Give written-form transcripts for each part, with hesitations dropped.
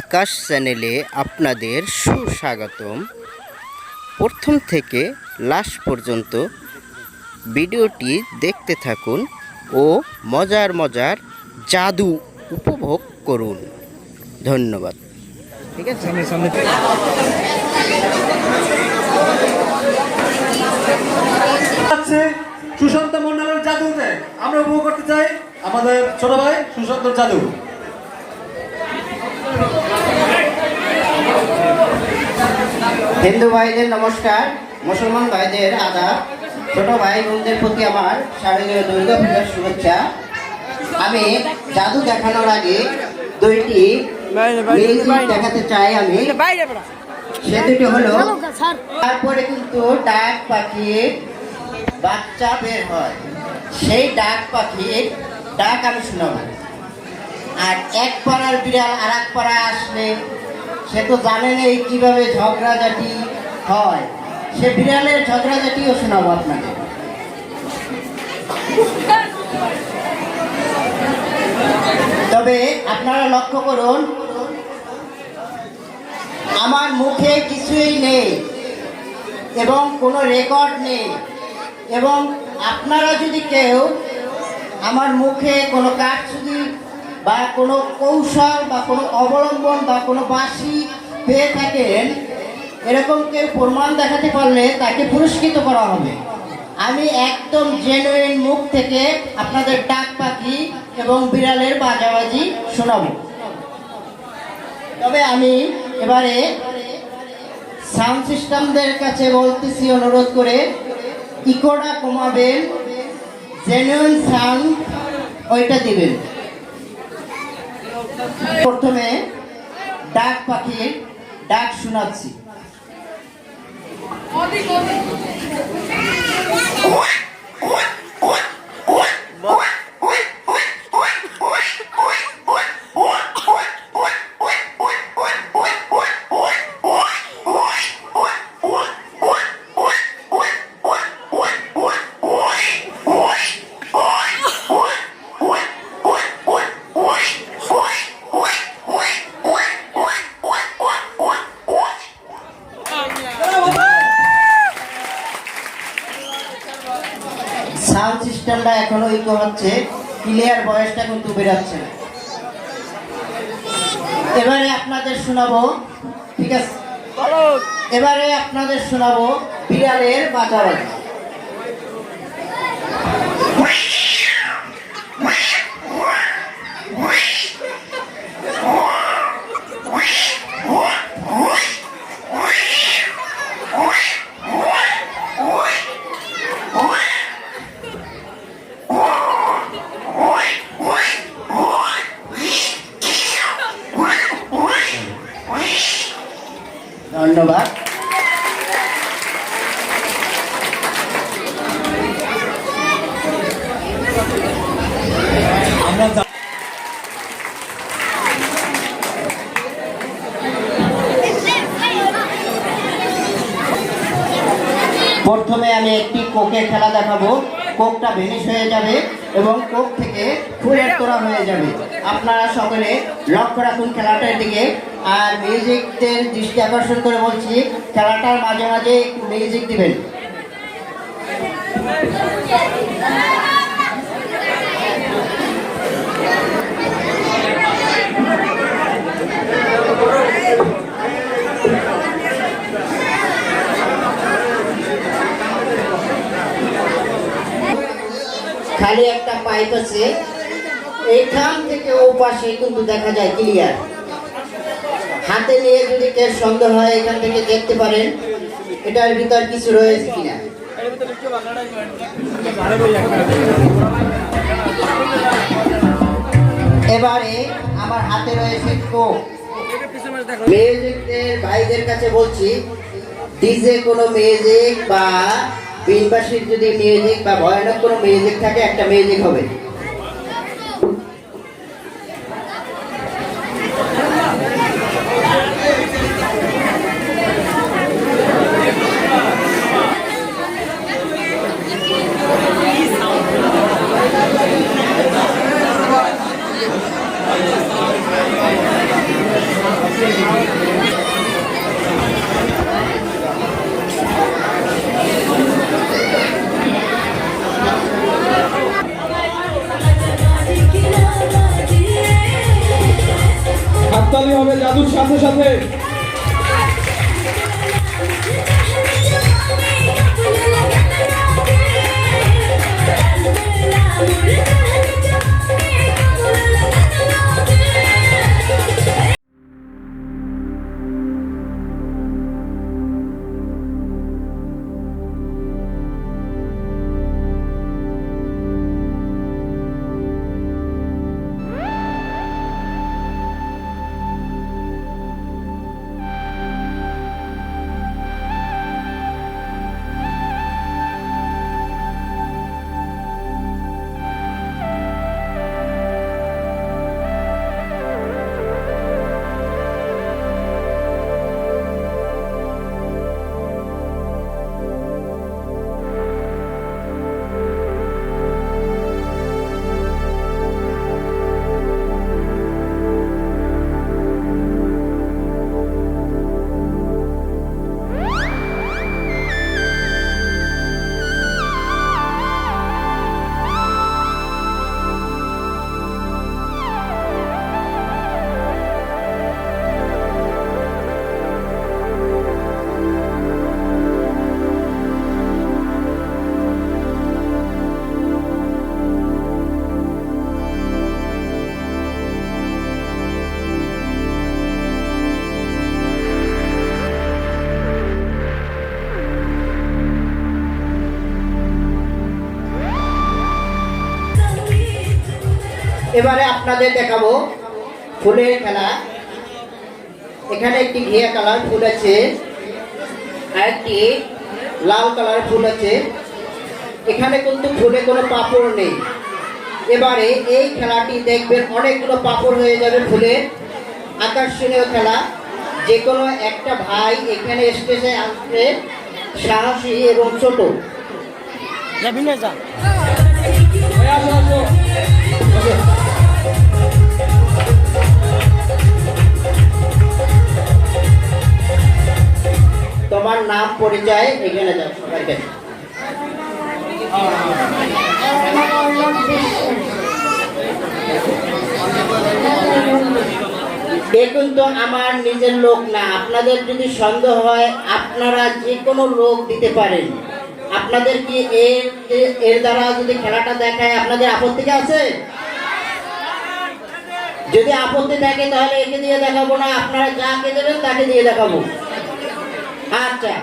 আকাশ চ্যানেলে আপনাদের সুস্বাগতম। প্রথম থেকে লাস্ট পর্যন্ত ভিডিওটি দেখতে থাকুন ও মজার মজার জাদু উপভোগ করুন। ধন্যবাদ। ঠিক আছে, সুশান্ত মন্ডলের জাদুতে আমরা উপভোগ করতে চাই আমাদের ছোট ভাই সুশান্তর জাদু। হিন্দু ভাইদের নমস্কার, মুসলমান ভাইদের আদাব, ছোট ভাই বোনদের প্রতি আমার শারদীয় দুর্গা পূজার শুভেচ্ছা। আমি জাদু দেখানোর আগে দুইটি দেখাতে চাই। আমি সে দুটি হলো, তারপরে কিন্তু ডাক পাখির বাচ্চা বের হয়, সেই ডাক পাখির ডাক আমি শোনাবো। আর এক পাড়ার বিড়াল আর এক পাড়া আসলে সে তো জানেনই কিভাবে ঝগড়াঝাটি হয়, সে বিড়ালের ঝগড়াঝাটিও শোনাবো আপনাকে। তবে আপনারা লক্ষ্য করুন, আমার মুখে কিছুই নেই এবং কোনো রেকর্ড নেই, এবং আপনারা যদি কেউ আমার মুখে কোনো কারচুপি বা কোনো কৌশল বা কোনো অবলম্বন বা কোনো বাঁশি পেয়ে থাকেন, এরকম কেউ প্রমাণ দেখাতে পারলে তাকে পুরস্কৃত করা হবে। আমি একদম জেনুইন মুখ থেকে আপনাদের ডাক পাখি এবং বিড়ালের বাজাবাজি শোনাবো। তবে আমি এবারে সাউন্ড সিস্টেমদের কাছে বলতেছি, অনুরোধ করে ইকোটা কমাবেন, জেনুইন সাউন্ড ওইটা দিবেন। প্রথমে ডাক পাখির ডাক শোনাচ্ছি। সাউন্ড সিস্টেমটা এখনো ইকো হচ্ছে, ক্লিয়ার ভয়েসটা কিন্তু বেরোচ্ছে না। এবারে আপনাদের শোনাবো, ঠিক আছে, এবারে আপনাদের শোনাবো বিড়ালের বাজাবাজি। ধন্যবাদ। প্রথমে আমি একটি কোকের খেলা দেখাবো। কোকটা ভেনিশ হয়ে যাবে এবং কোক থেকে ফুলের তোড়া হয়ে যাবে। আপনারা সকলে লক্ষ্য রাখুন খেলাটার দিকে। আর মিউজিকদের দৃষ্টি আকর্ষণ করে বলছি, খেলাটার মাঝে মাঝে একটু মিউজিক দিবেন। খালি একটা পাইপ আছে, এইখান থেকে ও পাশে কিন্তু দেখা যায় ক্লিয়ার। হাতে নিয়ে যদি কেউ সন্দেহ হয়, এখান থেকে দেখতে পারেন এটার ভিতর কিছু রয়েছে কিনা। এবারে আমার হাতে রয়েছে কোক। মিউজিকের ভাইদের কাছে বলছি, ডিজে কোনো মিউজিক বা বিনবাসীর যদি মিউজিক বা ভয়ানক কোনো মিউজিক থাকে, একটা মিউজিক হবে। হাততালি হবে জাদুর সাথে সাথে। এবারে আপনাদের দেখাবো ফুলের খেলা। এখানে একটি ঘিয়া কালার ফুল আছে আর একটি লাল কালার ফুল আছে। এখানে কিন্তু ফুলে কোনো পাপড় নেই। এবারে এই খেলাটি দেখবেন অনেকগুলো পাপড় হয়ে যাবে ফুলে। আকর্ষণীয় খেলা। যে কোনো একটা ভাই এখানে স্টেজে আসবে সাহসী এবং ছোট। ভাই আসো আসো। তোমার নাম পরিচয় এখানে যাও সবাইকে। এ কিন্তু আমার নিজের লোক না। আপনাদের যদি সন্দেহ হয় আপনারা যে কোনো লোক দিতে পারেন। আপনাদের কি এর দ্বারা যদি খেলাটা দেখায় আপনাদের আপত্তি আছে? যদি আপত্তি থাকে তাহলে একে দিয়ে দেখাবো না, আপনারা যাকে দেবেন তাকে দিয়ে দেখাবো। আচ্ছা,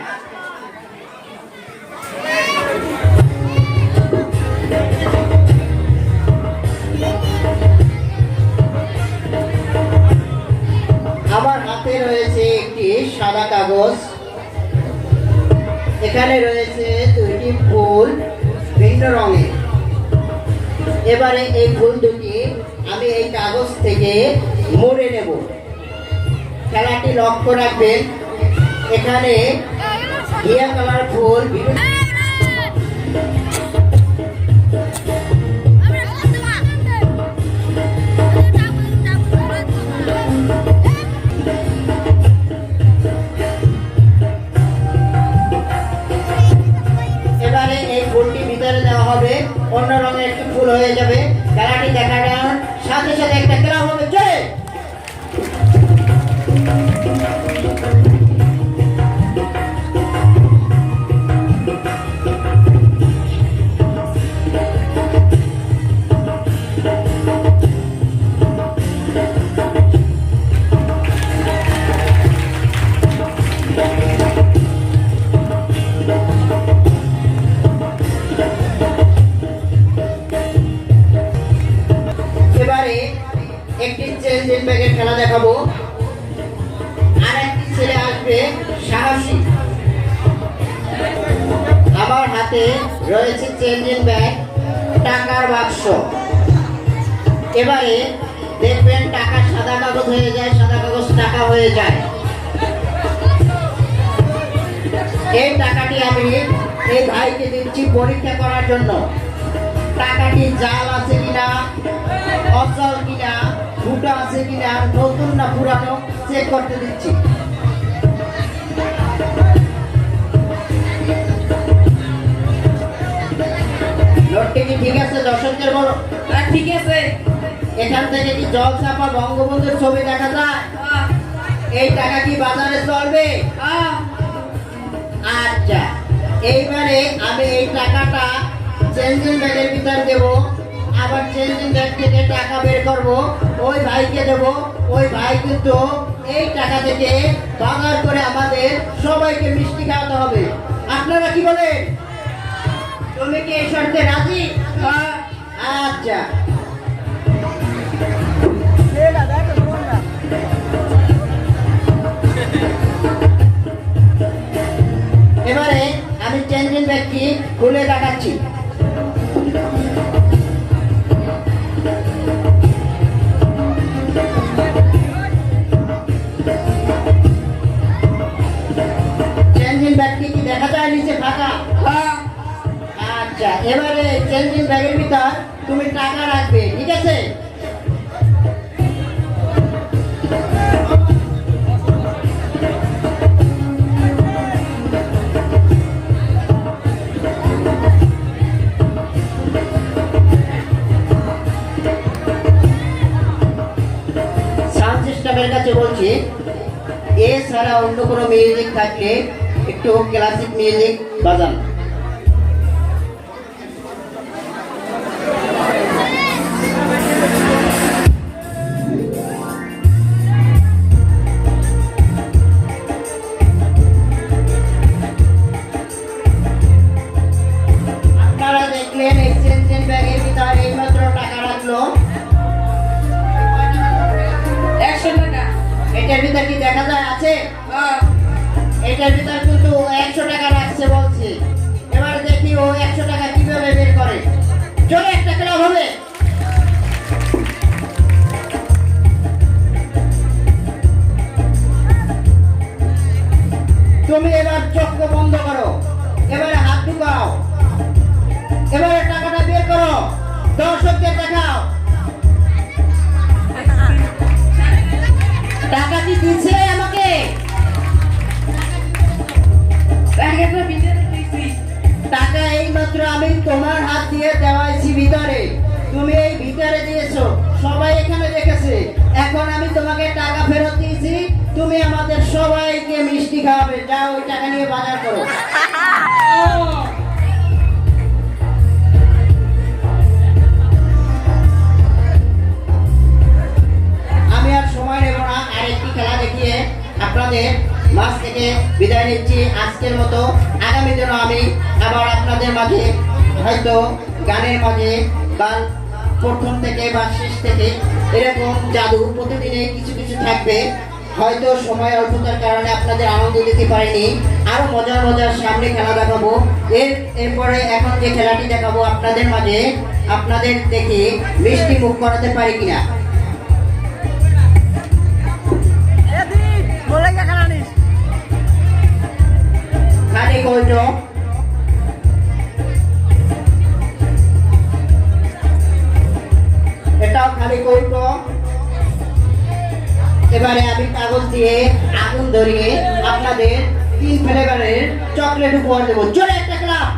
আমার হাতে রয়েছে একটি সাদা কাগজ। এখানে রয়েছে দুইটি ফুল ভিন্ন রঙের। এবারে এই ফুল দুটি আমি এই কাগজ থেকে মুড়ে নেব। খেলাটি লক্ষ্য রাখবেন, এখানে ঘিয়া কালার ফুল এবারে এই ফুলটি ভিতরে দেওয়া হবে, অন্য রঙের একটি ফুল হয়ে যাবে। খেলাটি দেখার সাথে সাথে একটা খেলা হবে। চলে এবারে একটি চেঞ্জিং ব্যাগের খেলা দেখাবো। আর একটি ছেলে আসবে সাহসী। আমার হাতে রয়েছে চেঞ্জিং ব্যাগ, টাকার বাক্স। এবারে দেখবেন টাকা সাদা কাগজ হয়ে যায়, সাদা কাগজ টাকা হয়ে যায়। এই টাকাটি আমি এই ভাইকে দিচ্ছি পরীক্ষা করার জন্য। টাকাটি জাল আছে কিনা, অচল কিনা, ফুটা আছে কিনা, নতুন না পুরানো চেক করতে দিচ্ছি। নোটটি কি ঠিক আছে? দর্শকদের বলো। ঠিক আছে। এখান থেকে কি জলছাপা বঙ্গবন্ধুর ছবি দেখা যায়? এই টাকা কি বাজারে চলবে? আচ্ছা, এইবারে আমি এই টাকাটা চেঞ্জিং ব্যাগের ভিতর দেব, আবার চেঞ্জিং ব্যাগ থেকে টাকা বের করব, ওই ভাইকে দেব। ওই ভাই কিন্তু এই টাকা থেকে বাজার করে আমাদের সবাইকে মিষ্টি খাওয়াতে হবে। আপনারা কি বলেন? তুমি কি এই শর্তে রাজি? আচ্ছা, এবারে আমি চেঞ্জিং ব্যাগটি খুলে দেখাচ্ছি। চেঞ্জিং ব্যাগটি কি দেখা যায় নিচে ফাঁকা? আচ্ছা, এবারে চেঞ্জিং ব্যাগের ভিতর তুমি টাকা রাখবে, ঠিক আছে? সাউন্ড সিস্টেমের কাছে বলছি, এছাড়া অন্য কোনো মিউজিক থাকলে একটু ক্লাসিক মিউজিক বাজান। আপনারা দেখলেন এই চেঞ্জিং ব্যাগের ভিতরে এইমাত্র টাকা রাখলো 100 টাকা। এটার ভিতর কি দেখা যায় আছে? এটার ভিতর কিন্তু 100 টাকা রাখছে বলছে। এবার দেখি ও 100 টাকা কিভাবে বের করে। চলো একটা ক্লাব হবে। তুমি এবার চোখ বন্ধ করো, এবারে হাত ঢুকাও, এবারে টাকাটা বের করো, দর্শকদের দেখাও। টাকা কি দিচ্ছে আমাকে? টাকাটা ভিতরে দিছি। টাকা এইমাত্র আমি তোমার হাত দিয়ে দেওয়াইছি ভিতরে, তুমি এই ভিতরে দিয়েছো, সবাই এখানে দেখেছে। এখন আমি তোমাকে টাকা ফেরত দিয়েছি, তুমি আমাদের সবাইকে মিষ্টি খাওয়াবে। যাও ওই টাকা নিয়ে বাজার করো। আমি আর সময় নেব না, আর একটি খেলা দেখিয়ে আপনাদের মাঝ থেকে বিদায় নিচ্ছি আজকের মতো। আগামী দিনও আমি আবার আপনাদের মাঝে হয়তো গানের মাঝে বা প্রথম থেকে বা শেষ থেকে এরকম জাদু প্রতিদিনে কিছু কিছু থাকবে। হয়তো সময় অল্পতার কারণে আপনাদের আনন্দ দিতে পারিনি, আরো মজার মজার সামনে খেলা দেখাবো। এরপরে এখন যে খেলাটি দেখাবো আপনাদের মাঝে, আপনাদের দেখে মিষ্টি মুখ করাতে পারি কিনা। খালি কৌটো, এটাও খালি কৌটো। এবারে আমি কাগজ দিয়ে আগুন ধরিয়ে আপনাদের 3 ফ্লেভারের চকলেট উপহার দেবো। চলে একটা ক্লাব।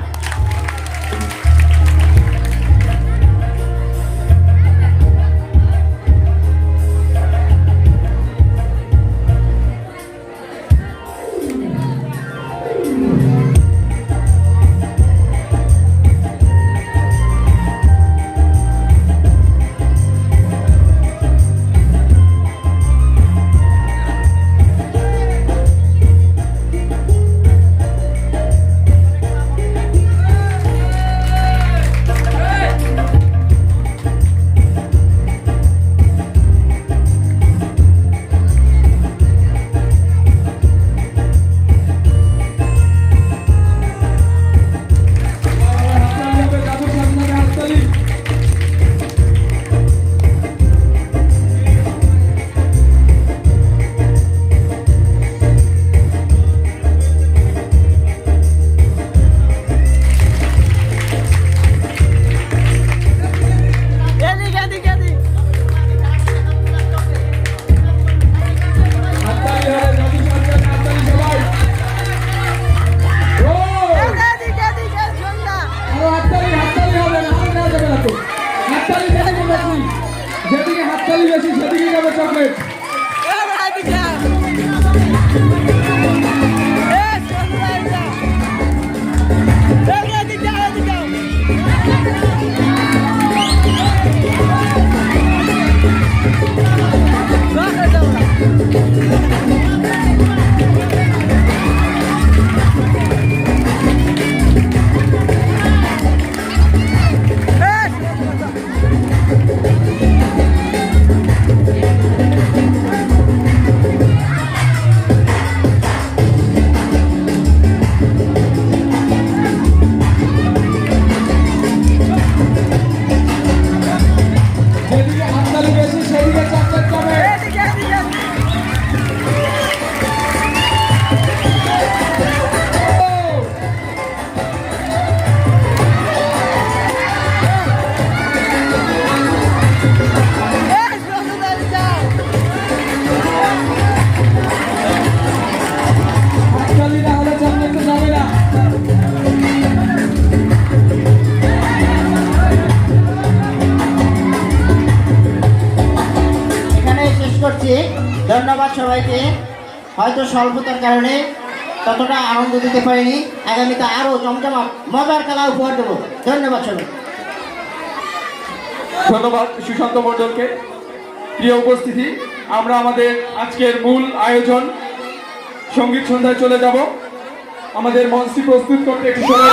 ধন্যবাদ সবাইকে। হয়তো স্বল্পতার কারণে ততটা আনন্দ দিতে পারিনি, আগামীতে আরো জমজমাট মজার খেলা উপহার দেবো। ধন্যবাদ সবাই। ধন্যবাদ সুশান্ত মণ্ডলকে। প্রিয় উপস্থিতি, আমরা আমাদের আজকের মূল আয়োজন সঙ্গীত সন্ধ্যায় চলে যাব। আমাদের মঞ্চটি প্রস্তুত করতে একটু সময়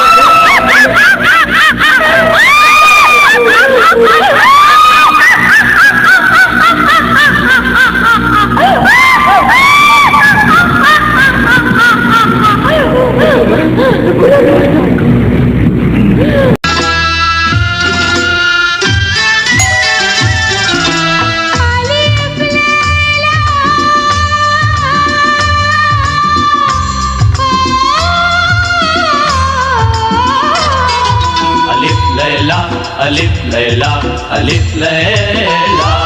Alif Layla, Alif Layla, Alif Layla.